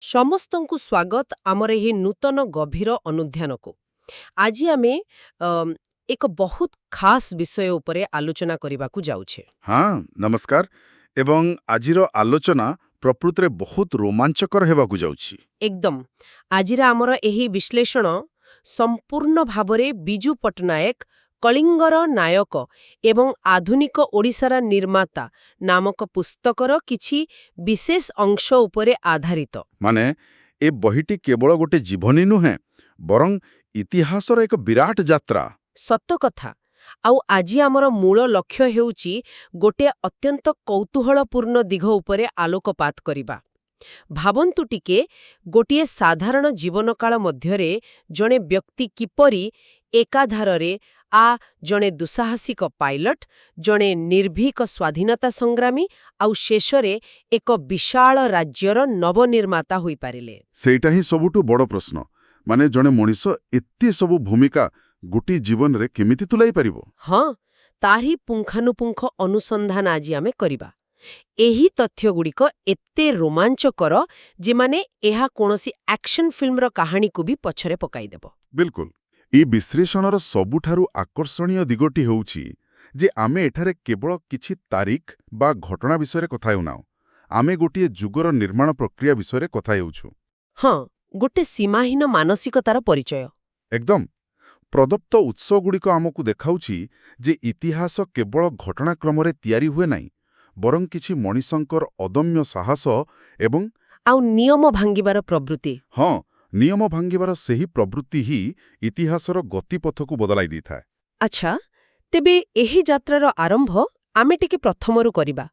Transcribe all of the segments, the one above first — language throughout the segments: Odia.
ସମସ୍ତଙ୍କୁ ସ୍ୱାଗତ ଆମର ଏହି ନୂତନ ଗଭୀର ଅନୁଧ୍ୟାନକୁ। ଆଜି ଆମେ ଏକ ବହୁତ ଖାସ୍ ବିଷୟ ଉପରେ ଆଲୋଚନା କରିବାକୁ ଯାଉଛେ। ହଁ ନମସ୍କାର ଏବଂ ଆଜିର ଆଲୋଚନା ପ୍ରକୃତରେ ବହୁତ ରୋମାଞ୍ଚକର ହେବାକୁ ଯାଉଛି। ଏକଦମ ଆଜିର ଆମର ଏହି ବିଶ୍ଳେଷଣ ସମ୍ପୂର୍ଣ୍ଣ ଭାବରେ ବିଜୁ ପଟ୍ଟନାୟକ କଳିଙ୍ଗର ନାୟକ ଏବଂ ଆଧୁନିକ ଓଡ଼ିଶାର ନିର୍ମାତା ନାମକ ପୁସ୍ତକର କିଛି ବିଶେଷ ଅଂଶ ଉପରେ ଆଧାରିତ। ମାନେ ଏ ବହିଟି କେବଳ ଗୋଟେ ଜୀବନୀ ନୁହେଁ, ବରଂ ଇତିହାସର ଏକ ବିରାଟ ଯାତ୍ରା। ସତ କଥା। ଆଉ ଆଜି ଆମର ମୂଳ ଲକ୍ଷ୍ୟ ହେଉଛି ଗୋଟିଏ ଅତ୍ୟନ୍ତ କୌତୂହଳପୂର୍ଣ୍ଣ ଦିଗ ଉପରେ ଆଲୋକପାତ କରିବା। ଭାବନ୍ତୁ ଟିକେ, ଗୋଟିଏ ସାଧାରଣ ଜୀବନକାଳ ମଧ୍ୟରେ ଜଣେ ବ୍ୟକ୍ତି କିପରି ଏକାଧାରରେ ଜଣେ ଦୁଃସାହସିକ ପାଇଲଟ, ଜଣେ ନିର୍ଭୀକ ସ୍ୱାଧୀନତା ସଂଗ୍ରାମୀ ଆଉ ଶେଷରେ ଏକ ବିଶାଳ ରାଜ୍ୟର ନବନିର୍ମାତା ହୋଇପାରିଲେ। ସେଇଟା ହିଁ ସବୁଠୁ ବଡ଼ ପ୍ରଶ୍ନ। ମାନେ ଜଣେ ମଣିଷ ଏତେ ସବୁ ଭୂମିକା ଗୋଟିଏ ଜୀବନରେ କେମିତି ତୁଲାଇ ପାରିବ? ହଁ, ତାରି ପୁଙ୍ଖାନୁପୁଙ୍ଖ ଅନୁସନ୍ଧାନ ଆଜି ଆମେ କରିବା। ଏହି ତଥ୍ୟଗୁଡ଼ିକ ଏତେ ରୋମାଞ୍ଚକର ଯେ ଏହା କୌଣସି ଆକ୍ସନ ଫିଲ୍ମର କାହାଣୀକୁ ବି ପଛରେ ପକାଇଦେବ। ବିଲକୁଲ। ଏହି ବିଶ୍ଳେଷଣର ସବୁଠାରୁ ଆକର୍ଷଣୀୟ ଦିଗଟି ହେଉଛି ଯେ ଆମେ ଏଠାରେ କେବଳ କିଛି ତାରିଖ ବା ଘଟଣା ବିଷୟରେ କଥା ହେଉନାହୁଁ। ଆମେ ଗୋଟିଏ ଯୁଗର ନିର୍ମାଣ ପ୍ରକ୍ରିୟା ବିଷୟରେ କଥା ହେଉଛୁ। ହଁ, ଗୋଟେ ସୀମାହୀନ ମାନସିକତାର ପରିଚୟ। ଏକଦମ। ପ୍ରଦତ୍ତ ଉତ୍ସଗୁଡ଼ିକ ଆମକୁ ଦେଖାଉଛି ଯେ ଇତିହାସ କେବଳ ଘଟଣାକ୍ରମରେ ତିଆରି ହୁଏ ନାହିଁ, ବରଂ କିଛି ମଣିଷଙ୍କର ଅଦମ୍ୟ ସାହସ ଏବଂ ଆଉ ନିୟମ ଭାଙ୍ଗିବାର ପ୍ରବୃତ୍ତି। ହଁ, ନିୟମ ଭାଙ୍ଗିବାର ସେହି ପ୍ରବୃତ୍ତି ହିଁ ଇତିହାସର ଗତିପଥକୁ ବଦଳାଇ ଦେଇଥାଏ। ଆଚ୍ଛା, ତେବେ ଏହି ଯାତ୍ରାର ଆରମ୍ଭ ଆମେ ଟିକେ ପ୍ରଥମରୁ କରିବା,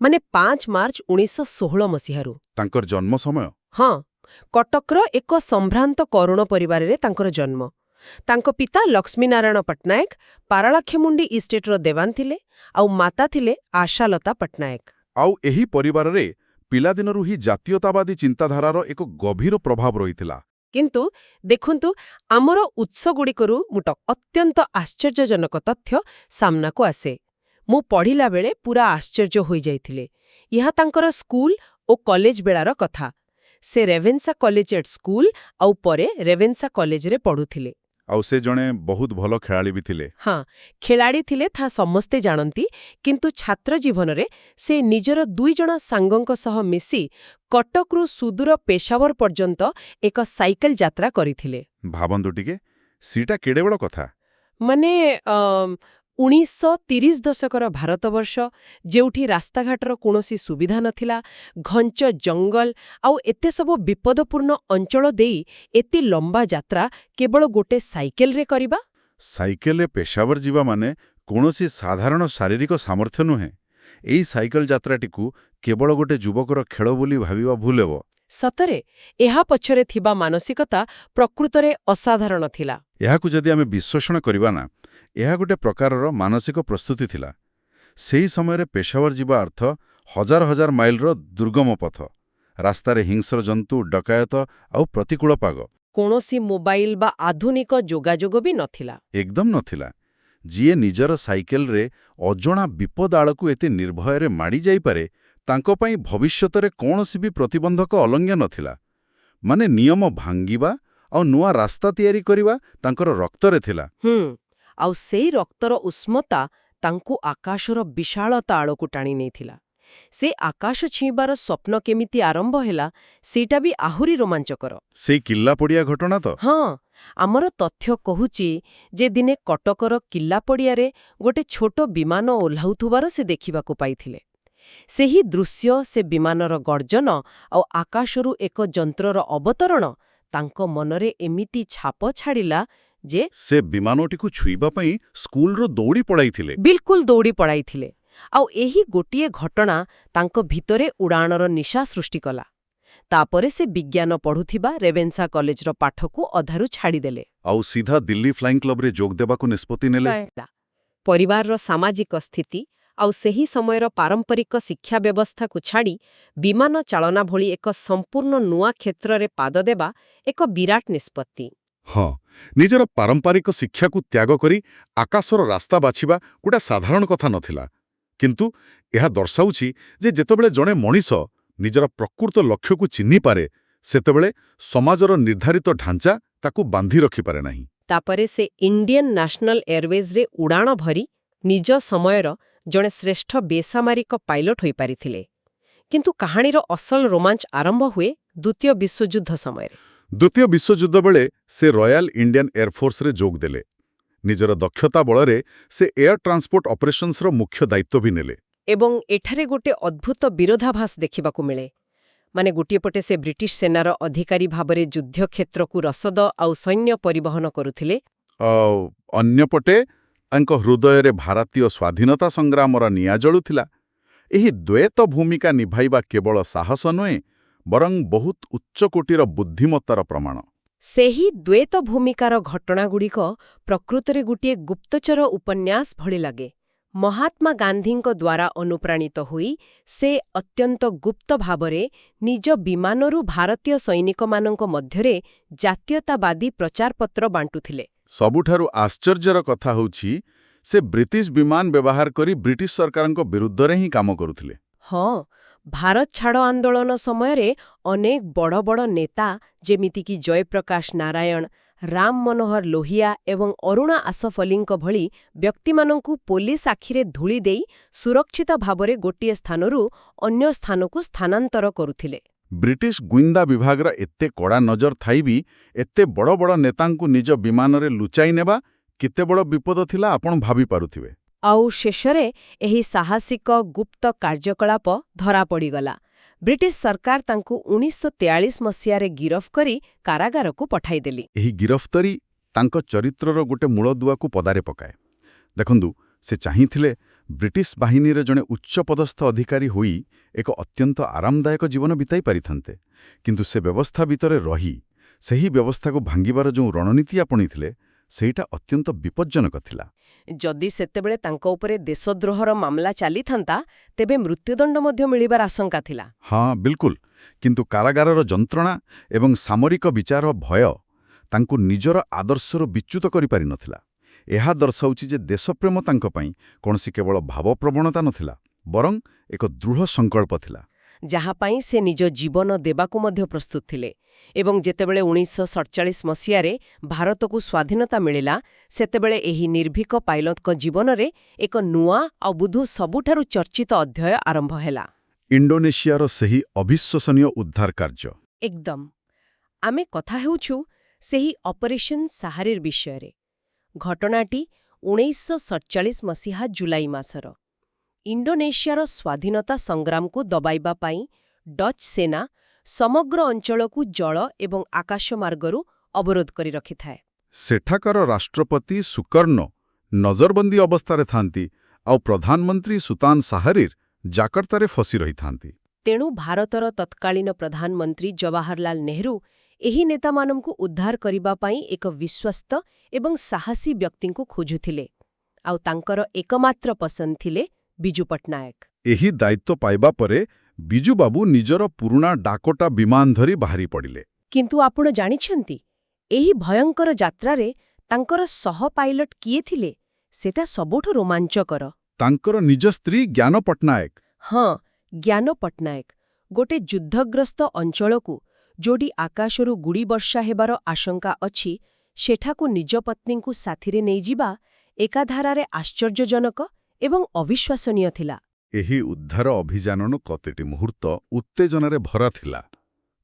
5 ମାର୍ଚ୍ଚ 1916 ମସିହାରୁ। ତାଙ୍କର ଜନ୍ମ ସମୟ? ହଁ, କଟକର ଏକ ସମ୍ଭ୍ରାନ୍ତ କରୁଣ ପରିବାରରେ ତାଙ୍କର ଜନ୍ମ। ତାଙ୍କ ପିତା ଲକ୍ଷ୍ମୀନାରାୟଣ ପଟ୍ଟନାୟକ ପାରଳାଖେମୁଣ୍ଡି ଇଷ୍ଟେଟର ଦେୱାନ ଥିଲେ, ଆଉ ମାତା ଥିଲେ ଆଶାଲତା ପଟ୍ଟନାୟକ। ଆଉ ଏହି ପରିବାରରେ ପିଲାଦିନରୁ ହିଁ ଜାତୀୟତାବାଦୀ ଚିନ୍ତାଧାରାର ଏକ ଗଭୀର ପ୍ରଭାବ ରହିଥିଲା। କିନ୍ତୁ ଦେଖନ୍ତୁ, ଆମର ଉତ୍ସଗୁଡ଼ିକରୁ ଅତ୍ୟନ୍ତ ଆଶ୍ଚର୍ଯ୍ୟଜନକ ତଥ୍ୟ ସାମ୍ନାକୁ ଆସେ। ମୁଁ ପଢ଼ିଲା ବେଳେ ପୁରା ଆଶ୍ଚର୍ଯ୍ୟ ହୋଇଯାଇଥିଲି। ଏହା ତାଙ୍କର ସ୍କୁଲ ଓ କଲେଜ ବେଳାର କଥା। ସେ ରେଭେନ୍ସା କଲେଜିଏଟ୍ ସ୍କୁଲ ଆଉ ପରେ ରେଭେନ୍ସା କଲେଜରେ ପଢ଼ୁଥିଲେ। ଆଉ ସେ ଜଣେ ବହୁତ ଭଲ ଖେଳାଳି ବି ଥିଲେ। ହଁ, ଖେଳାଳି ଥିଲେ ତାହା ସମସ୍ତେ ଜାଣନ୍ତି, କିନ୍ତୁ ଛାତ୍ର ଜୀବନରେ ସେ ନିଜର 2 ଜଣ ସାଙ୍ଗଙ୍କ ସହ ମିଶି କଟକରୁ ସୁଦୂର ପେଶାୱର ପର୍ଯ୍ୟନ୍ତ ଏକ ସାଇକେଲ ଯାତ୍ରା କରିଥିଲେ। ଭାବନ୍ତୁ ଟିକେ, ସେଇଟା କେଡ଼େ ବଡ଼ କଥା। 1930 ଦଶକର ଭାରତବର୍ଷ, ଯେଉଁଠି ରାସ୍ତାଘାଟର କୌଣସି ସୁବିଧା ନଥିଲା, ଘଞ୍ଚ ଜଙ୍ଗଲ ଆଉ ଏତେ ସବୁ ବିପଦପୂର୍ଣ୍ଣ ଅଞ୍ଚଳ ଦେଇ ଏତେ ଲମ୍ବା ଯାତ୍ରା କେବଳ ଗୋଟେ ସାଇକେଲରେ କରିବା। ସାଇକେଲରେ ପେଶାୱର ଯିବା ମାନେ କୌଣସି ସାଧାରଣ ଶାରୀରିକ ସାମର୍ଥ୍ୟ ନୁହେଁ। ଏହି ସାଇକେଲ ଯାତ୍ରାଟିକୁ କେବଳ ଗୋଟେ ଯୁବକର ଖେଳ ବୋଲି ଭାବିବା ଭୁଲ ହେବ। ସତରେ ଏହା ପଛରେ ଥିବା ମାନସିକତା ପ୍ରକୃତରେ ଅସାଧାରଣ ଥିଲା। ଏହାକୁ ଯଦି ଆମେ ବିଶ୍ଳେଷଣ କରିବା ନା, ଏହା ଗୋଟେ ପ୍ରକାରର ମାନସିକ ପ୍ରସ୍ତୁତି ଥିଲା। ସେହି ସମୟରେ ପେଶାୱର ଯିବା ଅର୍ଥ ହଜାର ହଜାର ମାଇଲର ଦୁର୍ଗମ ପଥ, ରାସ୍ତାରେ ହିଂସ୍ର ଜନ୍ତୁ, ଡକାୟତ ଆଉ ପ୍ରତିକୂଳ ପାଗ। କୌଣସି ମୋବାଇଲ ବା ଆଧୁନିକ ଯୋଗାଯୋଗ ବି ନଥିଲା। ଏକଦମ ନଥିଲା। ଯିଏ ନିଜର ସାଇକେଲରେ ଅଜଣା ବିପଦ ଆଳକୁ ଏତେ ନିର୍ଭୟରେ ମାଡ଼ି ଯାଇପାରେ, ତାଙ୍କ ପାଇଁ ଭବିଷ୍ୟତରେ କୌଣସି ବି ପ୍ରତିବନ୍ଧକ ଅଲଙ୍ଘ୍ୟ ନଥିଲା। ନିୟମ ଭାଙ୍ଗିବା ଆଉ ନୂଆ ରାସ୍ତା ତିଆରି କରିବା ତାଙ୍କର ରକ୍ତରେ ଥିଲା। ଆଉ ସେଇ ରକ୍ତର ଉଷ୍ମତା ତାଙ୍କୁ ଆକାଶର ବିଶାଳତା ଆଳକୁ ଟାଣି ନେଇଥିଲା। ସେ ଆକାଶ ଛୁଇଁବାର ସ୍ୱପ୍ନ କେମିତି ଆରମ୍ଭ ହେଲା, ସେଇଟା ବି ଆହୁରି ରୋମାଞ୍ଚକର। ସେଇ କିଲ୍ଲା ପଡ଼ିଆ ଘଟଣା ତ? ହଁ, ଆମର ତଥ୍ୟ କହୁଛି ଯେ ଦିନେ କଟକର କିଲ୍ଲା ପଡ଼ିଆରେ ଗୋଟେ ଛୋଟ ବିମାନ ଓହ୍ଲାଉଥିବାର ସେ ଦେଖିବାକୁ ପାଇଥିଲେ। ସେହି ଦୃଶ୍ୟ, ସେ ବିମାନର ଗର୍ଜନ ଆଉ ଆକାଶରୁ ଏକ ଯନ୍ତ୍ରର ଅବତରଣ ତାଙ୍କ ମନରେ ଏମିତି ଛାପ ଛାଡ଼ିଲା ଯେ ସେ ବିମାନଟିକୁ ଛୁଇଁବା ପାଇଁ ସ୍କୁଲରୁ ଦୌଡ଼ି ପଳାଇଥିଲେ। ବିଲକୁଲ ଦୌଡ଼ି ପଳାଇଥିଲେ। ଆଉ ଏହି ଗୋଟିଏ ଘଟଣା ତାଙ୍କ ଭିତରେ ଉଡ଼ାଣର ନିଶା ସୃଷ୍ଟି କଲା। ତାପରେ ସେ ବିଜ୍ଞାନ ପଢ଼ୁଥିବା ରେଭେନ୍ସା କଲେଜର ପାଠକୁ ଅଧାରୁ ଛାଡ଼ିଦେଲେ। ଆଉ ସିଧା ଦିଲ୍ଲୀ ଫ୍ଲାଇଂ କ୍ଲବରେ ଯୋଗ ଦେବାକୁ ନିଷ୍ପତ୍ତି ନେଲେ। ପରିବାରର ସାମାଜିକ ସ୍ଥିତି ଆଉ ସେହି ସମୟର ପାରମ୍ପରିକ ଶିକ୍ଷା ବ୍ୟବସ୍ଥାକୁ ଛାଡ଼ି ବିମାନ ଚାଳନା ଭଳି ଏକ ସମ୍ପୂର୍ଣ୍ଣ ନୂଆ କ୍ଷେତ୍ରରେ ପାଦ ଦେବା ଏକ ବିରାଟ ନିଷ୍ପତ୍ତି। ହଁ, ନିଜର ପାରମ୍ପରିକ ଶିକ୍ଷାକୁ ତ୍ୟାଗ କରି ଆକାଶର ରାସ୍ତା ବାଛିବା ଗୋଟେ ସାଧାରଣ କଥା ନଥିଲା। କିନ୍ତୁ ଏହା ଦର୍ଶାଉଛି ଯେ ଯେତେବେଳେ ଜଣେ ମଣିଷ ନିଜର ପ୍ରକୃତ ଲକ୍ଷ୍ୟକୁ ଚିହ୍ନିପାରେ, ସେତେବେଳେ ସମାଜର ନିର୍ଦ୍ଧାରିତ ଢାଞ୍ଚା ତାକୁ ବାନ୍ଧି ରଖିପାରେ ନାହିଁ। ତାପରେ ସେ ଇଣ୍ଡିଆନ୍ ନ୍ୟାସନାଲ ଏୟାରୱେଜରେ ଉଡ଼ାଣ ଭରି ନିଜ ସମୟର ଜଣେ ଶ୍ରେଷ୍ଠ ବେସାମରିକ ପାଇଲଟ ହୋଇପାରିଥିଲେ। କିନ୍ତୁ କାହାଣୀର ଅସଲ ରୋମାଞ୍ଚ ଆରମ୍ଭ ହୁଏ ଦ୍ୱିତୀୟ ବିଶ୍ୱଯୁଦ୍ଧ ସମୟରେ। ଦ୍ୱିତୀୟ ବିଶ୍ୱଯୁଦ୍ଧ ବେଳେ ସେ ରୟାଲ ଇଣ୍ଡିଆନ୍ ଏୟାରଫୋର୍ସରେ ଯୋଗ ଦେଲେ। ନିଜର ଦକ୍ଷତା ବଳରେ ସେ ଏୟାର ଟ୍ରାନ୍ସପୋର୍ଟ ଅପରେସନ୍ସର ମୁଖ୍ୟ ଦାୟିତ୍ୱ ବି ନେଲେ। ଏବଂ ଏଠାରେ ଗୋଟେ ଅଦ୍ଭୁତ ବିରୋଧାଭାସ ଦେଖିବାକୁ ମିଳେ। ମାନେ ଗୋଟିଏ ପଟେ ସେ ବ୍ରିଟିଶ ସେନାର ଅଧିକାରୀ ଭାବରେ ଯୁଦ୍ଧକ୍ଷେତ୍ରକୁ ରସଦ ଆଉ ସୈନ୍ୟ ପରିବହନ କରୁଥିଲେ। ଅନ୍ୟପଟେ ତାଙ୍କ ହୃଦୟରେ ଭାରତୀୟ ସ୍ୱାଧୀନତା ସଂଗ୍ରାମର ନିଆଁ ଜଳୁଥିଲା। ଏହି ଦ୍ୱୈତ ଭୂମିକା ନିଭାଇବା କେବଳ ସାହସ ନୁହେଁ, ବରଂ ବହୁତ ଉଚ୍ଚକୋଟୀର ବୁଦ୍ଧିମତ୍ତାର ପ୍ରମାଣ। ସେହି ଦ୍ୱୈତ ଭୂମିକାର ଘଟଣାଗୁଡ଼ିକ ପ୍ରକୃତରେ ଗୋଟିଏ ଗୁପ୍ତଚର ଉପନ୍ୟାସ ଭଳି ଲାଗେ। ମହାତ୍ମା ଗାନ୍ଧୀଙ୍କ ଦ୍ୱାରା ଅନୁପ୍ରାଣିତ ହୋଇ ସେ ଅତ୍ୟନ୍ତ ଗୁପ୍ତ ଭାବରେ ନିଜ ବିମାନରୁ ଭାରତୀୟ ସୈନିକମାନଙ୍କ ମଧ୍ୟରେ ଜାତୀୟତାବାଦୀ ପ୍ରଚାରପତ୍ର ବାଣ୍ଟୁଥିଲେ। ସବୁଠାରୁ ଆଶ୍ଚର୍ଯ୍ୟର କଥା ହେଉଛି ସେ ବ୍ରିଟିଶ ବିମାନ ବ୍ୟବହାର କରି ବ୍ରିଟିଶ ସରକାରଙ୍କ ବିରୁଦ୍ଧରେ ହିଁ କାମ କରୁଥିଲେ। ହଁ, ଭାରତ ଛାଡ଼ ଆନ୍ଦୋଳନ ସମୟରେ ଅନେକ ବଡ଼ ବଡ଼ ନେତା ଯେମିତିକି ଜୟପ୍ରକାଶ ନାରାୟଣ, ରାମ ମନୋହର ଲୋହିଆ ଏବଂ ଅରୁଣା ଆସଫ ଅଲିଙ୍କ ଭଳି ବ୍ୟକ୍ତିମାନଙ୍କୁ ପୋଲିସ ଆଖିରେ ଧୂଳି ଦେଇ ସୁରକ୍ଷିତ ଭାବରେ ଗୋଟିଏ ସ୍ଥାନରୁ ଅନ୍ୟ ସ୍ଥାନକୁ ସ୍ଥାନାନ୍ତର କରୁଥିଲେ। ବ୍ରିଟିଶ ଗୁଇନ୍ଦା ବିଭାଗର ଏତେ କଡ଼ା ନଜର ଥାଇ ବି ଏତେ ବଡ଼ ବଡ଼ ନେତାଙ୍କୁ ନିଜ ବିମାନରେ ଲୁଚାଇ ନେବା କେତେ ବଡ଼ ବିପଦ ଥିଲା ଆପଣ ଭାବିପାରୁଥିବେ। ଆଉ ଶେଷରେ ଏହି ସାହସିକ ଗୁପ୍ତ କାର୍ଯ୍ୟକଳାପ ଧରାପଡ଼ିଗଲା। ବ୍ରିଟିଶ ସରକାର ତାଙ୍କୁ 1943 ମସିହାରେ ଗିରଫ କରି କାରାଗାରକୁ ପଠାଇଦେଲି। ଏହି ଗିରଫଦାରୀ ତାଙ୍କ ଚରିତ୍ରର ଗୋଟେ ମୂଳଦୁଆକୁ ପଦାରେ ପକାଏ। ଦେଖନ୍ତୁ, ସେ ଚାହିଁଥିଲେ ବ୍ରିଟିଶ ବାହିନୀରେ ଜଣେ ଉଚ୍ଚପଦସ୍ଥ ଅଧିକାରୀ ହୋଇ ଏକ ଅତ୍ୟନ୍ତ ଆରାମଦାୟକ ଜୀବନ ବିତାଇ ପାରିଥାନ୍ତେ। କିନ୍ତୁ ସେ ବ୍ୟବସ୍ଥା ଭିତରେ ରହି ସେହି ବ୍ୟବସ୍ଥାକୁ ଭାଙ୍ଗିବାର ଯେଉଁ ରଣନୀତି ଆପଣେଇଥିଲେ, ସେଇଟା ଅତ୍ୟନ୍ତ ବିପଜ୍ଜନକ ଥିଲା। ଯଦି ସେତେବେଳେ ତାଙ୍କ ଉପରେ ଦେଶଦ୍ରୋହର ମାମଲା ଚାଲିଥାନ୍ତା, ତେବେ ମୃତ୍ୟୁଦଣ୍ଡ ମଧ୍ୟ ମିଳିବାର ଆଶଙ୍କା ଥିଲା। ହଁ, ବିଲକୁଲ। କିନ୍ତୁ କାରାଗାରର ଯନ୍ତ୍ରଣା ଏବଂ ସାମରିକ ବିଚାର ଭୟ ତାଙ୍କୁ ନିଜର ଆଦର୍ଶରୁ ବିଚ୍ୟୁତ କରିପାରିନଥିଲା। ଏହା ଦର୍ଶାଉଛି ଯେ ଦେଶପ୍ରେମ ତାଙ୍କ ପାଇଁ କୌଣସି କେବଳ ଭାବପ୍ରବଣତା ନଥିଲା, ବରଂ ଏକ ଦୃଢ଼ ସଂକଳ୍ପ ଥିଲା, ଯାହା ପାଇଁ ସେ ନିଜ ଜୀବନ ଦେବାକୁ ମଧ୍ୟ ପ୍ରସ୍ତୁତ ଥିଲେ। ଏବଂ ଯେତେବେଳେ 1947 ମସିହାରେ ଭାରତକୁ ସ୍ୱାଧୀନତା ମିଳିଲା, ସେତେବେଳେ ଏହି ନିର୍ଭୀକ ପାଇଲଟଙ୍କ ଜୀବନରେ ଏକ ନୂଆ ଆଉ ବୁଧୁ ସବୁଠାରୁ ଚର୍ଚ୍ଚିତ ଅଧ୍ୟାୟ ଆରମ୍ଭ ହେଲା। ଇଣ୍ଡୋନେସିଆର ସେହି ଅବିଶ୍ୱସନୀୟ ଉଦ୍ଧାର କାର୍ଯ୍ୟ। ଏକଦମ। ଆମେ କଥା ହେଉଛୁ ସେହି ଅପରେସନ୍ ସାହାରୀର ବିଷୟରେ। ଘଟଣାଟି 1947 ମସିହା ଜୁଲାଇ ମାସର। ଇଣ୍ଡୋନେସିଆର ସ୍ୱାଧୀନତା ସଂଗ୍ରାମକୁ ଦବାଇବା ପାଇଁ ଡଚ୍ ସେନା ସମଗ୍ର ଅଞ୍ଚଳକୁ ଜଳ ଏବଂ ଆକାଶ ମାର୍ଗରୁ ଅବରୋଧ କରି ରଖିଥାଏ। ସେଠାକାର ରାଷ୍ଟ୍ରପତି ସୁକର୍ଣ୍ଣୋ ନଜରବନ୍ଦୀ ଅବସ୍ଥାରେ ଥାନ୍ତି, ଆଉ ପ୍ରଧାନମନ୍ତ୍ରୀ ସୁତାନ ସାହାରୀର ଜାକର୍ତ୍ତାରେ ଫସି ରହିଥାନ୍ତି। ତେଣୁ ଭାରତର ତତ୍କାଳୀନ ପ୍ରଧାନମନ୍ତ୍ରୀ ଜବାହରଲାଲ ନେହେରୁ ଏହି ନେତାମାନଙ୍କୁ ଉଦ୍ଧାର କରିବା ପାଇଁ ଏକ ବିଶ୍ୱସ୍ତ ଏବଂ ସାହସୀ ବ୍ୟକ୍ତିଙ୍କୁ ଖୋଜୁଥିଲେ। ଆଉ ତାଙ୍କର ଏକମାତ୍ର ପସନ୍ଦ ଥିଲେ ବିଜୁ ପଟ୍ଟନାୟକ। ଏହି ଦାୟିତ୍ୱ ପାଇବା ପରେ ବିଜୁବାବୁ ନିଜର ପୁରୁଣା ଡାକୋଟା ବିମାନ ଧରି ବାହାରି ପଡ଼ିଲେ। କିନ୍ତୁ ଆପଣ ଜାଣିଛନ୍ତି, ଏହି ଭୟଙ୍କର ଯାତ୍ରାରେ ତାଙ୍କର ସହ ପାଇଲଟ କିଏ ଥିଲେ? ସେଟା ସବୁଠୁ ରୋମାଞ୍ଚକର। ତାଙ୍କର ନିଜ ସ୍ତ୍ରୀ ଜ୍ଞାନ ପଟ୍ଟନାୟକ। ହଁ, ଜ୍ଞାନ ପଟ୍ଟନାୟକ ଗୋଟେ ଯୁଦ୍ଧଗ୍ରସ୍ତ ଅଞ୍ଚଳକୁ, ଯୋଉଠି ଆକାଶରୁ ଗୁଳି ବର୍ଷା ହେବାର ଆଶଙ୍କା ଅଛି, ସେଠାକୁ ନିଜ ପତ୍ନୀଙ୍କୁ ସାଥିରେ ନେଇଯିବା ଏକାଧାରାରେ ଆଶ୍ଚର୍ଯ୍ୟଜନକ ଏବଂ ଅବିଶ୍ୱାସନୀୟ ଥିଲା। ଏହି ଉଦ୍ଧାର ଅଭିଯାନର କତୋଟି ମୁହୂର୍ତ୍ତ ଉତ୍ତେଜନାରେ ଭରା ଥିଲା।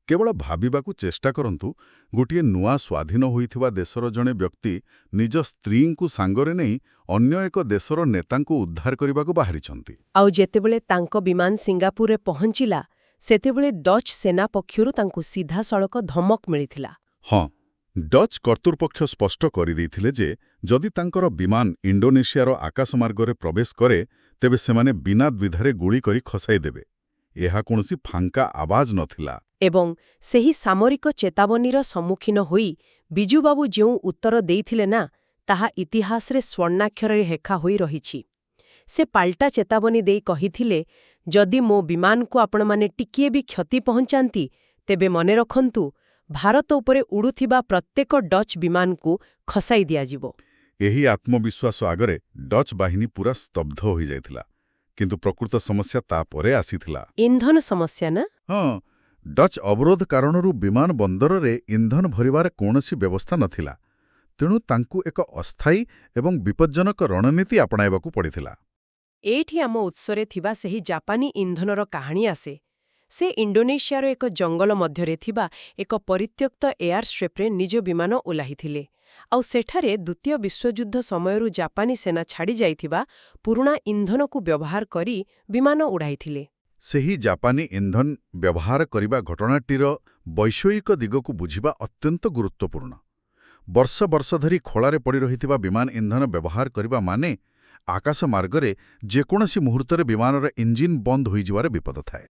କେବଳ ଭାବିବାକୁ ଚେଷ୍ଟା କରନ୍ତୁ, ଗୋଟିଏ ନୂଆ ସ୍ୱାଧୀନ ହୋଇଥିବା ଦେଶର ଜଣେ ବ୍ୟକ୍ତି ନିଜ ସ୍ତ୍ରୀଙ୍କୁ ସାଙ୍ଗରେ ନେଇ ଅନ୍ୟ ଏକ ଦେଶର ନେତାଙ୍କୁ ଉଦ୍ଧାର କରିବାକୁ ବାହାରିଛନ୍ତି। ଆଉ ଯେତେବେଳେ ତାଙ୍କ ବିମାନ ସିଙ୍ଗାପୁରରେ ପହଞ୍ଚିଲା, ସେତେବେଳେ ଡଚ୍ ସେନା ପକ୍ଷରୁ ତାଙ୍କୁ ସିଧାସଳଖ ଧମକ ମିଳିଥିଲା। ହଁ, ଡଚ୍ କର୍ତ୍ତୃପକ୍ଷ ସ୍ପଷ୍ଟ କରିଦେଇଥିଲେ ଯେ ଯଦି ତାଙ୍କର ବିମାନ ଇଣ୍ଡୋନେସିଆର ଆକାଶମାର୍ଗରେ ପ୍ରବେଶ କରେ, ତେବେ ସେମାନେ ବିନା ଦ୍ୱିଧାରେ ଗୁଳି କରି ଖସାଇଦେବେ। ଏହା କୌଣସି ଫାଙ୍କା ଆବାଜ ନଥିଲା। ଏବଂ ସେହି ସାମରିକ ଚେତାବନୀର ସମ୍ମୁଖୀନ ହୋଇ ବିଜୁବାବୁ ଯେଉଁ ଉତ୍ତର ଦେଇଥିଲେ ନା, ତାହା ଇତିହାସରେ ସ୍ୱର୍ଣ୍ଣାକ୍ଷରରେ ଲେଖା ହୋଇ ରହିଛି। ସେ ପାଲଟା ଚେତାବନୀ ଦେଇ କହିଥିଲେ, ଯଦି ମୋ ବିମାନକୁ ଆପଣମାନେ ଟିକିଏ ବି କ୍ଷତି ପହଞ୍ଚାନ୍ତି, ତେବେ ମନେ ରଖନ୍ତୁ, ଭାରତ ଉପରେ ଉଡ଼ୁଥିବା ପ୍ରତ୍ୟେକ ଡଚ୍ ବିମାନକୁ ଖସାଇ ଦିଆଯିବ। ଏହି ଆତ୍ମବିଶ୍ୱାସ ଆଗରେ ଡଚ୍ ବାହିନୀ ପୁରା ସ୍ତବ୍ଧ ହୋଇଯାଇଥିଲା। କିନ୍ତୁ ପ୍ରକୃତ ସମସ୍ୟା ତାପରେ ଆସିଥିଲା। ଇନ୍ଧନ ସମସ୍ୟା ନା? ହଁ, ଡଚ୍ ଅବରୋଧ କାରଣରୁ ବିମାନ ବନ୍ଦରରେ ଇନ୍ଧନ ଭରିବାର କୌଣସି ବ୍ୟବସ୍ଥା ନଥିଲା, ତେଣୁ ତାଙ୍କୁ ଏକ ଅସ୍ଥାୟୀ ଏବଂ ବିପଜ୍ଜନକ ରଣନୀତି ଆପଣାଇବାକୁ ପଡ଼ିଥିଲା। ଏଇଠି ଆମ ଉତ୍ସରେ ଥିବା ସେହି ଜାପାନୀ ଇନ୍ଧନର କାହାଣୀ ଆସେ। ସେ ଇଣ୍ଡୋନେସିଆର ଏକ ଜଙ୍ଗଲ ମଧ୍ୟରେ ଥିବା ଏକ ପରିତ୍ୟକ୍ତ ଏୟାରଷ୍ଟ୍ରିପ୍ରେ ନିଜ ବିମାନ ଓହ୍ଲାଇଥିଲେ, ଆଉ ସେଠାରେ ଦ୍ୱିତୀୟ ବିଶ୍ୱଯୁଦ୍ଧ ସମୟରୁ ଜାପାନୀ ସେନା ଛାଡ଼ି ଯାଇଥିବା ପୁରୁଣା ଇନ୍ଧନକୁ ବ୍ୟବହାର କରି ବିମାନ ଉଡ଼ାଇଥିଲେ। ସେହି ଜାପାନୀ ଇନ୍ଧନ ବ୍ୟବହାର କରିବା ଘଟଣାଟିର ବୈଷୟିକ ଦିଗକୁ ବୁଝିବା ଅତ୍ୟନ୍ତ ଗୁରୁତ୍ୱପୂର୍ଣ୍ଣ। ବର୍ଷ ବର୍ଷ ଧରି ଖୋଳାରେ ପଡ଼ି ରହିଥିବା ବିମାନ ଇନ୍ଧନ ବ୍ୟବହାର କରିବା ମାନେ ଆକାଶମାର୍ଗରେ ଯେକୌଣସି ମୁହୂର୍ତ୍ତରେ ବିମାନର ଇଞ୍ଜିନ୍ ବନ୍ଦ ହୋଇଯିବାର ବିପଦ ଥାଏ।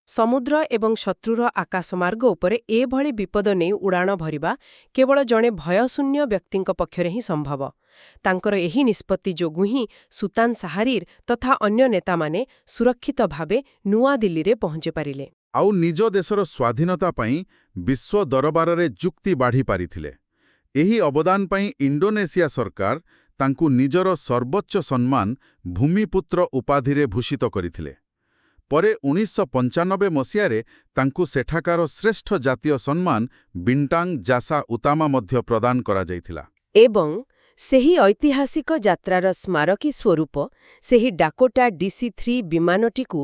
ସମୁଦ୍ର ଏବଂ ଶତ୍ରୁର ଆକାଶମାର୍ଗ ଉପରେ ଏଭଳି ବିପଦ ନେଇ ଉଡ଼ାଣ ଭରିବା କେବଳ ଜଣେ ଭୟଶୂନ୍ୟ ବ୍ୟକ୍ତିଙ୍କ ପକ୍ଷରେ ହିଁ ସମ୍ଭବ। ତାଙ୍କର ଏହି ନିଷ୍ପତ୍ତି ଯୋଗୁଁ ହିଁ ସୁତାନ ସାହାରିର୍ ତଥା ଅନ୍ୟ ନେତାମାନେ ସୁରକ୍ଷିତ ଭାବେ ନୂଆଦିଲ୍ଲୀରେ ପହଞ୍ଚିପାରିଲେ। ଆଉ ନିଜ ଦେଶର ସ୍ୱାଧୀନତା ପାଇଁ ବିଶ୍ୱ ଦରବାରରେ ଯୁକ୍ତି ବାଢ଼ି ପାରିଥିଲେ। ଏହି ଅବଦାନ ପାଇଁ ଇଣ୍ଡୋନେସିଆ ସରକାର ତାଙ୍କୁ ନିଜର ସର୍ବୋଚ୍ଚ ସମ୍ମାନ ଭୂମିପୁତ୍ର ଉପାଧିରେ ଭୂଷିତ କରିଥିଲେ। ପରେ 1995 ମସିହାରେ ତାଙ୍କୁ ସେଠାକାର ଶ୍ରେଷ୍ଠ ଜାତୀୟ ସମ୍ମାନ ବିଣ୍ଟାଙ୍ଗ ଜାସା ଉତାମା ମଧ୍ୟ ପ୍ରଦାନ କରାଯାଇଥିଲା। ଏବଂ ସେହି ଐତିହାସିକ ଯାତ୍ରାର ସ୍ମାରକୀ ସ୍ୱରୂପ ସେହି ଡାକୋଟା DC-3 ବିମାନଟିକୁ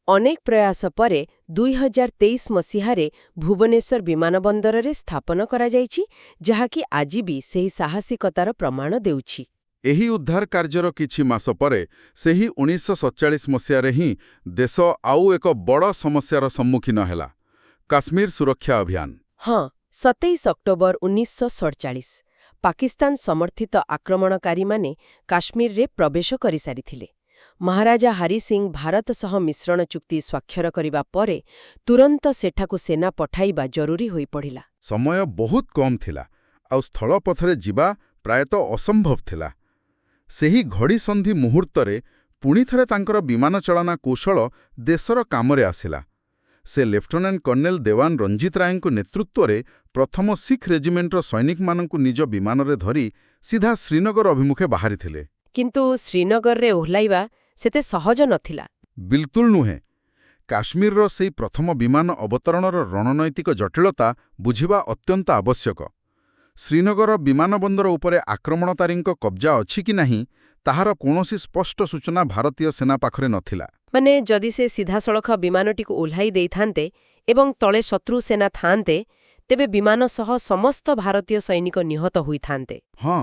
ଅନେକ ପ୍ରୟାସ ପରେ 2023 ମସିହାରେ ଭୁବନେଶ୍ୱର ବିମାନବନ୍ଦରରେ ସ୍ଥାପନ କରାଯାଇଛି, ଯାହାକି ଆଜି ବି ସେହି ସାହସିକତାର ପ୍ରମାଣ ଦେଉଛି। ଏହି ଉଦ୍ଧାର କାର୍ଯ୍ୟର କିଛି ମାସ ପରେ ସେହି 1947 ମସିହାରେ ହିଁ ଦେଶ ଆଉ ଏକ ବଡ଼ ସମସ୍ୟାର ସମ୍ମୁଖୀନ ହେଲା, କାଶ୍ମୀର ସୁରକ୍ଷା ଅଭିଯାନ। ହଁ, 27 ଅକ୍ଟୋବର 1947 ପାକିସ୍ତାନ ସମର୍ଥିତ ଆକ୍ରମଣକାରୀମାନେ କାଶ୍ମୀରରେ ପ୍ରବେଶ କରିସାରିଥିଲେ। ମହାରାଜା ହରି ସିଂ ଭାରତ ସହ ମିଶ୍ରଣ ଚୁକ୍ତି ସ୍ୱାକ୍ଷର କରିବା ପରେ ତୁରନ୍ତ ସେଠାକୁ ସେନା ପଠାଇବା ଜରୁରୀ ହୋଇପଡ଼ିଲା। ସମୟ ବହୁତ କମ୍ ଥିଲା, ଆଉ ସ୍ଥଳପଥରେ ଯିବା ପ୍ରାୟତଃ ଅସମ୍ଭବ ଥିଲା। ସେହି ଘଡ଼ିସନ୍ଧି ମୁହୂର୍ତ୍ତରେ ପୁଣିଥରେ ତାଙ୍କର ବିମାନ ଚାଳନା କୌଶଳ ଦେଶର କାମରେ ଆସିଲା। ସେ ଲେଫ୍ଟନାଣ୍ଟ କର୍ଣ୍ଣେଲ ଦେୱାନ ରଞ୍ଜିତ ରାୟଙ୍କ ନେତୃତ୍ୱରେ ପ୍ରଥମ ଶିଖ୍ ରେଜିମେଣ୍ଟର ସୈନିକମାନଙ୍କୁ ନିଜ ବିମାନରେ ଧରି ସିଧା ଶ୍ରୀନଗର ଅଭିମୁଖେ ବାହାରିଥିଲେ। କିନ୍ତୁ ଶ୍ରୀନଗରରେ ଓହ୍ଲାଇବା ସେତେ ସହଜ ନଥିଲା। ବିଲକୁଲ ନୁହେଁ। କାଶ୍ମୀରର ସେହି ପ୍ରଥମ ବିମାନ ଅବତରଣର ରଣନୈତିକ ଜଟିଳତା ବୁଝିବା ଅତ୍ୟନ୍ତ ଆବଶ୍ୟକ। ଶ୍ରୀନଗର ବିମାନବନ୍ଦର ଉପରେ ଆକ୍ରମଣକାରୀଙ୍କ କବ୍ଜା ଅଛି କି ନାହିଁ, ତାହାର କୌଣସି ସ୍ପଷ୍ଟ ସୂଚନା ଭାରତୀୟ ସେନା ପାଖରେ ନଥିଲା। ମାନେ ଯଦି ସେ ସିଧାସଳଖ ବିମାନଟିକୁ ଓହ୍ଲାଇ ଦେଇଥାନ୍ତେ ଏବଂ ତଳେ ଶତ୍ରୁ ସେନା ଥାନ୍ତେ, ତେବେ ବିମାନ ସହ ସମସ୍ତ ଭାରତୀୟ ସୈନିକ ନିହତ ହୋଇଥାନ୍ତେ। ହଁ,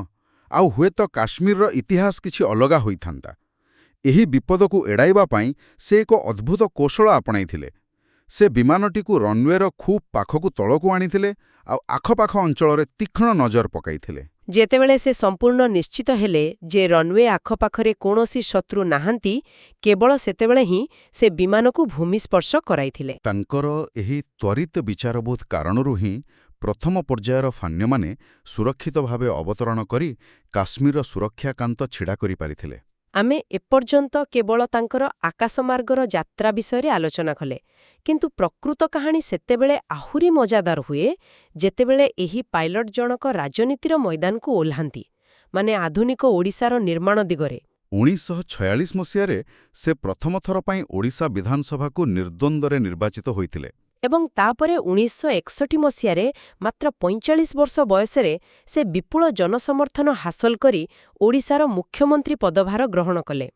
ଆଉ ହୁଏତ କାଶ୍ମୀରର ଇତିହାସ କିଛି ଅଲଗା ହୋଇଥାନ୍ତା। ଏହି ବିପଦକୁ ଏଡ଼ାଇବା ପାଇଁ ସେ ଏକ ଅଦ୍ଭୁତ କୌଶଳ ଆପଣାଇଥିଲେ। ସେ ବିମାନଟିକୁ ରନୱେର ଖୁବ୍ ପାଖକୁ ତଳକୁ ଆଣିଥିଲେ ଆଉ ଆଖପାଖ ଅଞ୍ଚଳରେ ତୀକ୍ଷ୍ଣ ନଜର ପକାଇଥିଲେ। ଯେତେବେଳେ ସେ ସମ୍ପୂର୍ଣ୍ଣ ନିଶ୍ଚିତ ହେଲେ ଯେ ରନୱେ ଆଖପାଖରେ କୌଣସି ଶତ୍ରୁ ନାହାନ୍ତି, କେବଳ ସେତେବେଳେ ହିଁ ସେ ବିମାନକୁ ଭୂମିସ୍ପର୍ଶ କରାଇଥିଲେ। ତାଙ୍କର ଏହି ତ୍ୱରିତ ବିଚାରବୋଧ କାରଣରୁ ହିଁ ପ୍ରଥମ ପର୍ଯ୍ୟାୟର ଫାନ୍ୟମାନେ ସୁରକ୍ଷିତ ଭାବେ ଅବତରଣ କରି କାଶ୍ମୀରର ସୁରକ୍ଷାକାନ୍ତ ଛିଡ଼ା କରିପାରିଥିଲେ। ଆମେ ଏପର୍ଯ୍ୟନ୍ତ କେବଳ ତାଙ୍କର ଆକାଶମାର୍ଗର ଯାତ୍ରା ବିଷୟରେ ଆଲୋଚନା କଲେ, କିନ୍ତୁ ପ୍ରକୃତ କାହାଣୀ ସେତେବେଳେ ଆହୁରି ମଜାଦାର ହୁଏ ଯେତେବେଳେ ଏହି ପାଇଲଟ ଜଣକ ରାଜନୀତିର ମଇଦାନକୁ ଓହ୍ଲାନ୍ତି, ମାନେ ଆଧୁନିକ ଓଡ଼ିଶାର ନିର୍ମାଣ ଦିଗରେ। 1946 ମସିହାରେ ସେ ପ୍ରଥମ ଥର ପାଇଁ ଓଡ଼ିଶା ବିଧାନସଭାକୁ ନିର୍ଦ୍ୱନ୍ଦ୍ୱରେ ନିର୍ବାଚିତ ହୋଇଥିଲେ। ଏବଂ ତାପରେ 1961 ମସିହାରେ ମାତ୍ର 45 ବର୍ଷ ବୟସରେ ସେ ବିପୁଳ ଜନସମର୍ଥନ ହାସଲ କରି ଓଡ଼ିଶାର ମୁଖ୍ୟମନ୍ତ୍ରୀ ପଦଭାର ଗ୍ରହଣ କଲେ।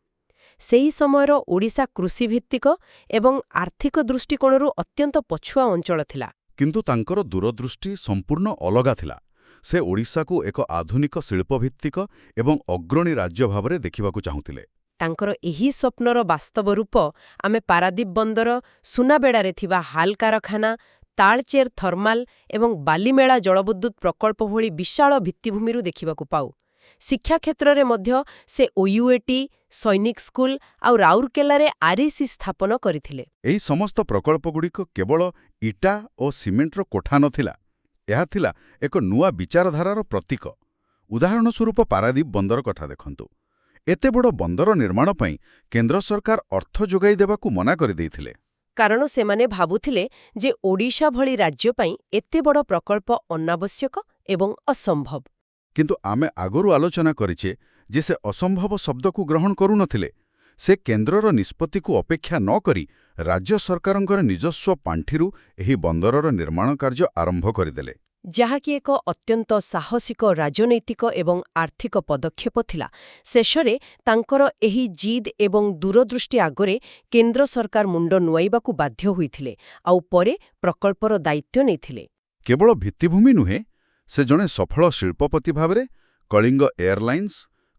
ସେହି ସମୟର ଓଡ଼ିଶା କୃଷିଭିତ୍ତିକ ଏବଂ ଆର୍ଥିକ ଦୃଷ୍ଟିକୋଣରୁ ଅତ୍ୟନ୍ତ ପଛୁଆ ଅଞ୍ଚଳ ଥିଲା। କିନ୍ତୁ ତାଙ୍କର ଦୂରଦୃଷ୍ଟି ସମ୍ପୂର୍ଣ୍ଣ ଅଲଗା ଥିଲା। ସେ ଓଡ଼ିଶାକୁ ଏକ ଆଧୁନିକ ଶିଳ୍ପଭିତ୍ତିକ ଏବଂ ଅଗ୍ରଣୀ ରାଜ୍ୟ ଭାବରେ ଦେଖିବାକୁ ଚାହୁଁଥିଲେ। ତାଙ୍କର ଏହି ସ୍ୱପ୍ନର ବାସ୍ତବ ରୂପ ଆମେ ପାରାଦୀପ ବନ୍ଦର, ସୁନାବେଡ଼ାରେ ଥିବା ହାଲ କାରଖାନା, ତାଳଚେର ଥର୍ମାଲ ଏବଂ ବାଲିମେଳା ଜଳବିଦ୍ୟୁତ ପ୍ରକଳ୍ପ ଭଳି ବିଶାଳ ଭିତ୍ତିଭୂମିରୁ ଦେଖିବାକୁ ପାଉ। ଶିକ୍ଷା କ୍ଷେତ୍ରରେ ମଧ୍ୟ ସେ OUAT, ସୈନିକ ସ୍କୁଲ ଆଉ ରାଉରକେଲାରେ REC ସ୍ଥାପନ କରିଥିଲେ। ଏହି ସମସ୍ତ ପ୍ରକଳ୍ପଗୁଡ଼ିକ କେବଳ ଇଟା ଓ ସିମେଣ୍ଟର କୋଠା ନଥିଲା, ଏହା ଥିଲା ଏକ ନୂଆ ବିଚାରଧାରାର ପ୍ରତୀକ। ଉଦାହରଣ ସ୍ୱରୂପ ପାରାଦୀପ ବନ୍ଦର କଥା ଦେଖନ୍ତୁ। ଏତେ ବଡ଼ ବନ୍ଦର ନିର୍ମାଣ ପାଇଁ କେନ୍ଦ୍ର ସରକାର ଅର୍ଥ ଯୋଗାଇ ଦେବାକୁ ମନା କରିଦେଇଥିଲେ। କାରଣ ସେମାନେ ଭାବୁଥିଲେ ଯେ ଓଡ଼ିଶା ଭଳି ରାଜ୍ୟ ପାଇଁ ଏତେ ବଡ଼ ପ୍ରକଳ୍ପ ଅନାବଶ୍ୟକ ଏବଂ ଅସମ୍ଭବ। କିନ୍ତୁ ଆମେ ଆଗରୁ ଆଲୋଚନା କରିଛେ ଯେ ସେ ଅସମ୍ଭବ ଶବ୍ଦକୁ ଗ୍ରହଣ କରୁନଥିଲେ। ସେ କେନ୍ଦ୍ରର ନିଷ୍ପତ୍ତିକୁ ଅପେକ୍ଷା ନ କରି ରାଜ୍ୟ ସରକାରଙ୍କର ନିଜସ୍ୱ ପାଣ୍ଠିରୁ ଏହି ବନ୍ଦରର ନିର୍ମାଣ କାର୍ଯ୍ୟ ଆରମ୍ଭ କରିଦେଲେ। ଯାହାକି ଏକ ଅତ୍ୟନ୍ତ ସାହସିକ ରାଜନୈତିକ ଏବଂ ଆର୍ଥିକ ପଦକ୍ଷେପ ଥିଲା। ଶେଷରେ ତାଙ୍କର ଏହି ଜିଦ୍ ଏବଂ ଦୂରଦୃଷ୍ଟି ଆଗରେ କେନ୍ଦ୍ର ସରକାର ମୁଣ୍ଡ ନୁଆଇବାକୁ ବାଧ୍ୟ ହୋଇଥିଲେ ଆଉ ପରେ ପ୍ରକଳ୍ପର ଦାୟିତ୍ୱ ନେଇଥିଲେ। କେବଳ ଭିତ୍ତିଭୂମି ନୁହେଁ, ସେ ଜଣେ ସଫଳ ଶିଳ୍ପପତି ଭାବରେ କଳିଙ୍ଗ ଏୟାରଲାଇନ୍ସ,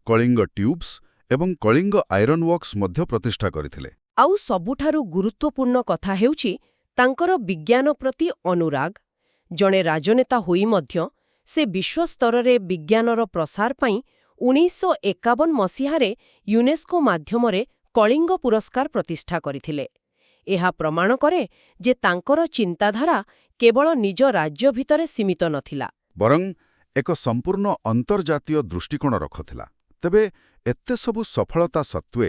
କଳିଙ୍ଗ ଟ୍ୟୁବ୍ସ ଏବଂ କଳିଙ୍ଗ ଆଇରନ୍ ୱାର୍କସ୍ ମଧ୍ୟ ପ୍ରତିଷ୍ଠା କରିଥିଲେ। ଆଉ ସବୁଠାରୁ ଗୁରୁତ୍ୱପୂର୍ଣ୍ଣ କଥା ହେଉଛି ତାଙ୍କର ବିଜ୍ଞାନ ପ୍ରତି ଅନୁରାଗ। ଜଣେ ରାଜନେତା ହୋଇ ମଧ୍ୟ ସେ ବିଶ୍ୱସ୍ତରରେ ବିଜ୍ଞାନର ପ୍ରସାର ପାଇଁ 1951 ମସିହାରେ ୟୁନେସ୍କୋ ମାଧ୍ୟମରେ କଳିଙ୍ଗ ପୁରସ୍କାର ପ୍ରତିଷ୍ଠା କରିଥିଲେ। ଏହା ପ୍ରମାଣ କରେ ଯେ ତାଙ୍କର ଚିନ୍ତାଧାରା କେବଳ ନିଜ ରାଜ୍ୟ ଭିତରେ ସୀମିତ ନଥିଲା, ବରଂ ଏକ ସମ୍ପୂର୍ଣ୍ଣ ଅନ୍ତର୍ଜାତୀୟ ଦୃଷ୍ଟିକୋଣ ରଖୁଥିଲା। ତେବେ ଏତେ ସବୁ ସଫଳତା ସତ୍ତ୍ୱେ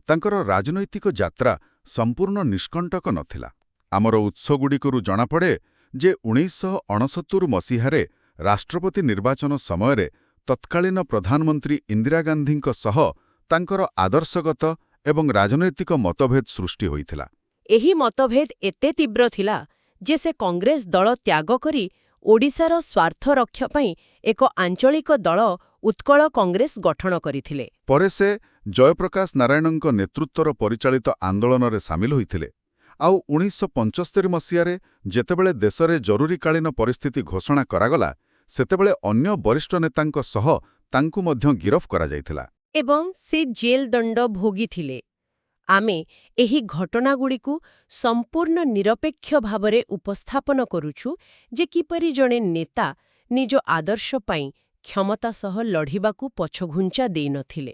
ତାଙ୍କର ରାଜନୈତିକ ଯାତ୍ରା ସମ୍ପୂର୍ଣ୍ଣ ନିଷ୍କଣ୍ଟକ ନଥିଲା। ଆମର ଉତ୍ସଗୁଡ଼ିକରୁ ଜଣାପଡ଼େ ଯେ 1969 ମସିହାରେ ରାଷ୍ଟ୍ରପତି ନିର୍ବାଚନ ସମୟରେ ତତ୍କାଳୀନ ପ୍ରଧାନମନ୍ତ୍ରୀ ଇନ୍ଦିରା ଗାନ୍ଧୀଙ୍କ ସହ ତାଙ୍କର ଆଦର୍ଶଗତ ଏବଂ ରାଜନୈତିକ ମତଭେଦ ସୃଷ୍ଟି ହୋଇଥିଲା। ଏହି ମତଭେଦ ଏତେ ତୀବ୍ର ଥିଲା ଯେ ସେ କଂଗ୍ରେସ ଦଳ ତ୍ୟାଗ କରି ଓଡ଼ିଶାର ସ୍ୱାର୍ଥ ରକ୍ଷା ପାଇଁ ଏକ ଆଞ୍ଚଳିକ ଦଳ ଉତ୍କଳ କଂଗ୍ରେସ ଗଠନ କରିଥିଲେ। ପରେ ସେ ଜୟପ୍ରକାଶ ନାରାୟଣଙ୍କ ନେତୃତ୍ୱର ପରିଚାଳିତ ଆନ୍ଦୋଳନରେ ସାମିଲ ହୋଇଥିଲେ। ଆଉ 1975 ମସିହାରେ ଯେତେବେଳେ ଦେଶରେ ଜରୁରୀକାଳୀନ ପରିସ୍ଥିତି ଘୋଷଣା କରାଗଲା, ସେତେବେଳେ ଅନ୍ୟ ବରିଷ୍ଠ ନେତାଙ୍କ ସହ ତାଙ୍କୁ ମଧ୍ୟ ଗିରଫ କରାଯାଇଥିଲା। ଏବଂ ସେ ଜେଲ୍ ଦଣ୍ଡ ଭୋଗିଥିଲେ। ଆମେ ଏହି ଘଟଣାଗୁଡ଼ିକୁ ସମ୍ପୂର୍ଣ୍ଣ ନିରପେକ୍ଷ ଭାବରେ ଉପସ୍ଥାପନ କରୁଛୁ ଯେ କିପରି ଜଣେ ନେତା ନିଜ ଆଦର୍ଶ ପାଇଁ କ୍ଷମତା ସହ ଲଢ଼ିବାକୁ ପଛଘୁଞ୍ଚା ଦେଇନଥିଲେ।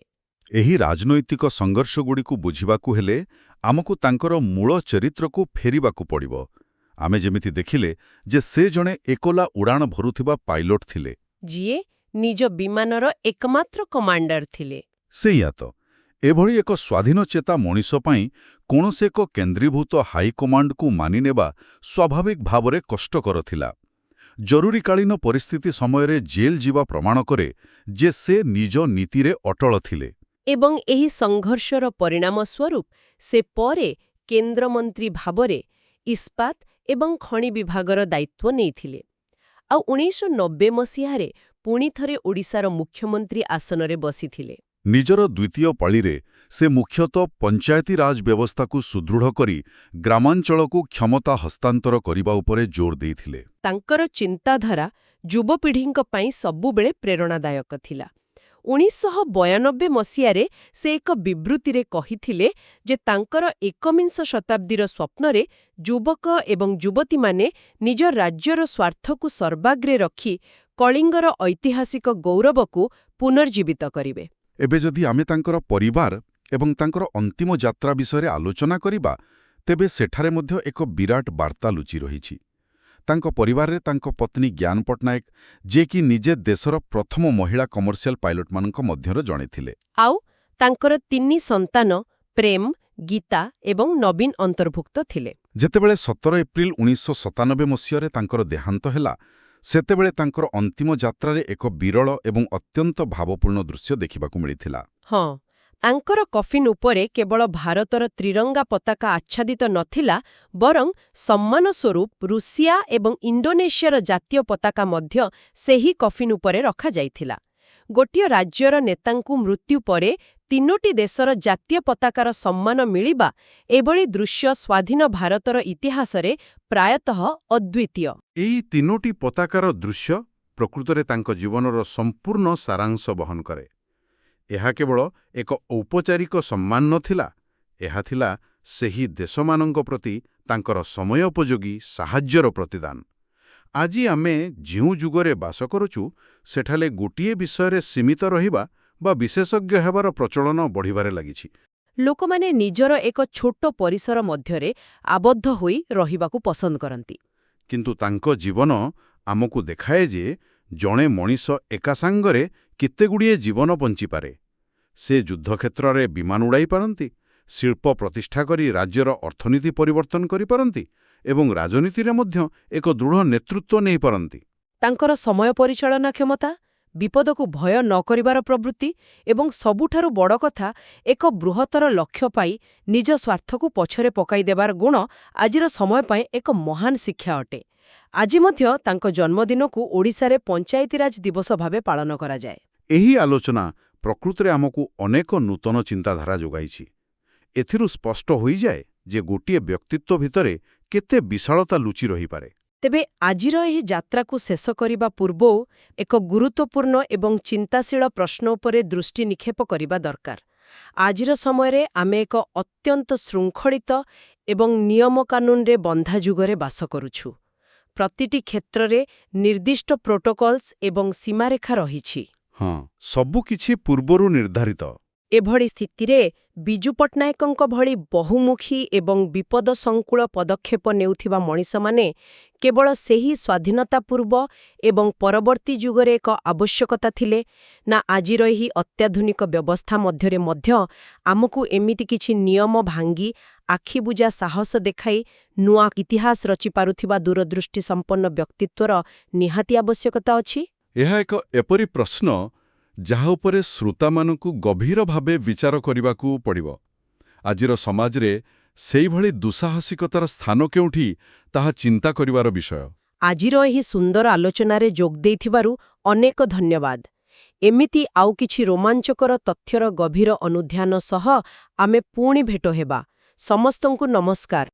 ଏହି ରାଜନୈତିକ ସଂଘର୍ଷଗୁଡ଼ିକୁ ବୁଝିବାକୁ ହେଲେ ଆମକୁ ତାଙ୍କର ମୂଳ ଚରିତ୍ରକୁ ଫେରିବାକୁ ପଡ଼ିବ। ଆମେ ଯେମିତି ଦେଖିଲେ ଯେ ସେ ଜଣେ ଏକଲା ଉଡ଼ାଣ ଭରୁଥିବା ପାଇଲଟ ଥିଲେ, ଯିଏ ନିଜ ବିମାନର ଏକମାତ୍ର କମାଣ୍ଡର ଥିଲେ। ସେଇଆ ତ, ଏଭଳି ଏକ ସ୍ୱାଧୀନଚେତା ମଣିଷ ପାଇଁ କୌଣସି ଏକ କେନ୍ଦ୍ରୀଭୂତ ହାଇକମାଣ୍ଡକୁ ମାନିନେବା ସ୍ୱାଭାବିକ ଭାବରେ କଷ୍ଟକର ଥିଲା। ଜରୁରୀକାଳୀନ ପରିସ୍ଥିତି ସମୟରେ ଜେଲ୍ ଯିବା ପ୍ରମାଣ କରେ ଯେ ସେ ନିଜ ନୀତିରେ ଅଟଳ ଥିଲେ। ଏବଂ ଏହି ସଂଘର୍ଷର ପରିଣାମ ସ୍ୱରୂପ ସେ ପରେ କେନ୍ଦ୍ରମନ୍ତ୍ରୀ ଭାବରେ ଇସ୍ପାତ ଏବଂ ଖଣି ବିଭାଗର ଦାୟିତ୍ୱ ନେଇଥିଲେ। ଆଉ 1990 ମସିହାରେ ପୁଣି ଥରେ ଓଡ଼ିଶାର ମୁଖ୍ୟମନ୍ତ୍ରୀ ଆସନରେ ବସିଥିଲେ। ନିଜର ଦ୍ୱିତୀୟ ପାଳିରେ ସେ ମୁଖ୍ୟତଃ ପଞ୍ଚାୟତିରାଜ ବ୍ୟବସ୍ଥାକୁ ସୁଦୃଢ଼ କରି ଗ୍ରାମାଞ୍ଚଳକୁ କ୍ଷମତା ହସ୍ତାନ୍ତର କରିବା ଉପରେ ଜୋର ଦେଇଥିଲେ। ତାଙ୍କର ଚିନ୍ତାଧାରା ଯୁବପିଢ଼ିଙ୍କ ପାଇଁ ସବୁବେଳେ ପ୍ରେରଣାଦାୟକ ଥିଲା। 1992 ମସିହାରେ ସେ ଏକ ବିବୃତ୍ତିରେ କହିଥିଲେ ଯେ ତାଙ୍କର ଏକବିଂଶ ଶତାବ୍ଦୀର ସ୍ୱପ୍ନରେ ଯୁବକ ଏବଂ ଯୁବତୀମାନେ ନିଜ ରାଜ୍ୟର ସ୍ୱାର୍ଥକୁ ସର୍ବାଗ୍ରେ ରଖି କଳିଙ୍ଗର ଐତିହାସିକ ଗୌରବକୁ ପୁନର୍ଜୀବିତ କରିବେ। ଏବେ ଯଦି ଆମେ ତାଙ୍କର ପରିବାର ଏବଂ ତାଙ୍କର ଅନ୍ତିମ ଯାତ୍ରା ବିଷୟରେ ଆଲୋଚନା କରିବା, ତେବେ ସେଠାରେ ମଧ୍ୟ ଏକ ବିରାଟ ବାର୍ତ୍ତା ଲୁଚି ରହିଛି। ତାଙ୍କ ପରିବାରରେ ତାଙ୍କ ପତ୍ନୀ ଜ୍ଞାନ ପଟ୍ଟନାୟକ, ଯିଏକି ନିଜେ ଦେଶର ପ୍ରଥମ ମହିଳା କମର୍ସିଆଲ ପାଇଲଟମାନଙ୍କ ମଧ୍ୟରୁ ଜଣେ ଥିଲେ। ଆଉ ତାଙ୍କର 3 ସନ୍ତାନ ପ୍ରେମ, ଗୀତା ଏବଂ ନବୀନ ଅନ୍ତର୍ଭୁକ୍ତ ଥିଲେ। ଯେତେବେଳେ 17 ଏପ୍ରିଲ 1997 ମସିହାରେ ତାଙ୍କର ଦେହାନ୍ତ ହେଲା, ସେତେବେଳେ ତାଙ୍କର ଅନ୍ତିମ ଯାତ୍ରାରେ ଏକ ବିରଳ ଏବଂ ଅତ୍ୟନ୍ତ ଭାବପୂର୍ଣ୍ଣ ଦୃଶ୍ୟ ଦେଖିବାକୁ ମିଳିଥିଲା। ହଁ, ତାଙ୍କର କଫିନ୍ ଉପରେ କେବଳ ଭାରତର ତ୍ରିରଙ୍ଗା ପତାକା ଆଚ୍ଛାଦିତ ନଥିଲା, ବରଂ ସମ୍ମାନ ସ୍ୱରୂପ ରୁଷିଆ ଏବଂ ଇଣ୍ଡୋନେସିଆର ଜାତୀୟ ପତାକା ମଧ୍ୟ ସେହି କଫିନ୍ ଉପରେ ରଖାଯାଇଥିଲା। ଗୋଟିଏ ରାଜ୍ୟର ନେତାଙ୍କୁ ମୃତ୍ୟୁ ପରେ 3ଟି ଦେଶର ଜାତୀୟ ପତାକାର ସମ୍ମାନ ମିଳିବା, ଏଭଳି ଦୃଶ୍ୟ ସ୍ୱାଧୀନ ଭାରତର ଇତିହାସରେ ପ୍ରାୟତଃ ଅଦ୍ୱିତୀୟ। ଏହି 3ଟି ପତାକାର ଦୃଶ୍ୟ ପ୍ରକୃତରେ ତାଙ୍କ ଜୀବନର ସମ୍ପୂର୍ଣ୍ଣ ସାରାଂଶ ବହନ କରେ। ଏହା କେବଳ ଏକ ଔପଚାରିକ ସମ୍ମାନ ନଥିଲା, ଏହା ଥିଲା ସେହି ଦେଶମାନଙ୍କ ପ୍ରତି ତାଙ୍କର ସମୟୋପଯୋଗୀ ସାହାଯ୍ୟର ପ୍ରତିଦାନ। ଆଜି ଆମେ ଯେଉଁ ଯୁଗରେ ବାସ କରୁଛୁ, ସେଠାରେ ଗୋଟିଏ ବିଷୟରେ ସୀମିତ ରହିବା ବା ବିଶେଷଜ୍ଞ ହେବାର ପ୍ରଚଳନ ବଢ଼ିବାରେ ଲାଗିଛି। ଲୋକମାନେ ନିଜର ଏକ ଛୋଟ ପରିସର ମଧ୍ୟରେ ଆବଦ୍ଧ ହୋଇ ରହିବାକୁ ପସନ୍ଦ କରନ୍ତି। କିନ୍ତୁ ତାଙ୍କ ଜୀବନ ଆମକୁ ଦେଖାଏ ଯେ ଜଣେ ମଣିଷ ଏକା ସାଙ୍ଗରେ କେତେଗୁଡ଼ିଏ ଜୀବନ ବଞ୍ଚିପାରେ। ସେ ଯୁଦ୍ଧକ୍ଷେତ୍ରରେ ବିମାନ ଉଡ଼ାଇ ପାରନ୍ତି, ଶିଳ୍ପ ପ୍ରତିଷ୍ଠା କରି ରାଜ୍ୟର ଅର୍ଥନୀତି ପରିବର୍ତ୍ତନ କରିପାରନ୍ତି ଏବଂ ରାଜନୀତିରେ ମଧ୍ୟ ଏକ ଦୃଢ଼ ନେତୃତ୍ୱ ନେଇପାରନ୍ତି। ତାଙ୍କର ସମୟ ପରିଚାଳନା କ୍ଷମତା, ବିପଦକୁ ଭୟ ନ କରିବାର ପ୍ରବୃତ୍ତି ଏବଂ ସବୁଠାରୁ ବଡ଼ କଥା ଏକ ବୃହତ୍ତର ଲକ୍ଷ୍ୟ ପାଇ ନିଜ ସ୍ୱାର୍ଥକୁ ପଛରେ ପକାଇଦେବାର ଗୁଣ ଆଜିର ସମୟ ପାଇଁ ଏକ ମହାନ ଶିକ୍ଷା ଅଟେ। ଆଜି ମଧ୍ୟ ତାଙ୍କ ଜନ୍ମଦିନକୁ ଓଡ଼ିଶାରେ ପଞ୍ଚାୟତିରାଜ ଦିବସ ଭାବେ ପାଳନ କରାଯାଏ। ଏହି ଆଲୋଚନା ପ୍ରକୃତରେ ଆମକୁ ଅନେକ ନୂତନ ଚିନ୍ତାଧାରା ଯୋଗାଇଛି। ଏଥିରୁ ସ୍ପଷ୍ଟ ହୋଇଯାଏ ଯେ ଗୋଟିଏ ବ୍ୟକ୍ତିତ୍ୱ ଭିତରେ କେତେ ବିଶାଳତା ଲୁଚି ରହିପାରେ। ତେବେ ଆଜିର ଏହି ଯାତ୍ରାକୁ ଶେଷ କରିବା ପୂର୍ବରୁ ଏକ ଗୁରୁତ୍ୱପୂର୍ଣ୍ଣ ଏବଂ ଚିନ୍ତାଶୀଳ ପ୍ରଶ୍ନ ଉପରେ ଦୃଷ୍ଟି ନିକ୍ଷେପ କରିବା ଦରକାର। ଆଜିର ସମୟରେ ଆମେ ଏକ ଅତ୍ୟନ୍ତ ଶୃଙ୍ଖଳିତ ଏବଂ ନିୟମକାନୁନରେ ବନ୍ଧା ଯୁଗରେ ବାସ କରୁଛୁ। ପ୍ରତିଟି କ୍ଷେତ୍ରରେ ନିର୍ଦ୍ଦିଷ୍ଟ ପ୍ରୋଟୋକଲ୍ସ ଏବଂ ସୀମାରେଖା ରହିଛି। ହଁ, ସବୁକିଛି ପୂର୍ବରୁ ନିର୍ଦ୍ଧାରିତ। ଏଭଳି ସ୍ଥିତିରେ ବିଜୁ ପଟ୍ଟନାୟକଙ୍କ ଭଳି ବହୁମୁଖୀ ଏବଂ ବିପଦସଂକୁଳ ପଦକ୍ଷେପ ନେଉଥିବା ମଣିଷମାନେ କେବଳ ସେହି ସ୍ୱାଧୀନତାପୂର୍ବ ଏବଂ ପରବର୍ତ୍ତୀ ଯୁଗରେ ଏକ ଆବଶ୍ୟକତା ଥିଲେ, ନା ଆଜିର ଏହି ଅତ୍ୟାଧୁନିକ ବ୍ୟବସ୍ଥା ମଧ୍ୟରେ ମଧ୍ୟ ଆମକୁ ଏମିତି କିଛି ନିୟମ ଭାଙ୍ଗି ଆଖିବୁଜା ସାହସ ଦେଖାଇ ନୂଆ ଇତିହାସ ରଚିପାରୁଥିବା ଦୂରଦୃଷ୍ଟି ସମ୍ପନ୍ନ ବ୍ୟକ୍ତିତ୍ୱର ନିହାତି ଆବଶ୍ୟକତା ଅଛି? ଏହା ଏକ ଏପରି ପ୍ରଶ୍ନ ଯାହା ଉପରେ ଶ୍ରୋତାମାନଙ୍କୁ ଗଭୀର ଭାବେ ବିଚାର କରିବାକୁ ପଡ଼ିବ। ଆଜିର ସମାଜରେ ସେଇଭଳି ଦୁଃସାହସିକତାର ସ୍ଥାନ କେଉଁଠି, ତାହା ଚିନ୍ତା କରିବାର ବିଷୟ। ଆଜିର ଏହି ସୁନ୍ଦର ଆଲୋଚନାରେ ଯୋଗ ଦେଇଥିବାରୁ ଅନେକ ଧନ୍ୟବାଦ। ଏମିତି ଆଉ କିଛି ରୋମାଞ୍ଚକର ତଥ୍ୟର ଗଭୀର ଅନୁଧ୍ୟାନ ସହ ଆମେ ପୁଣି ଭେଟ ହେବା। ସମସ୍ତଙ୍କୁ ନମସ୍କାର।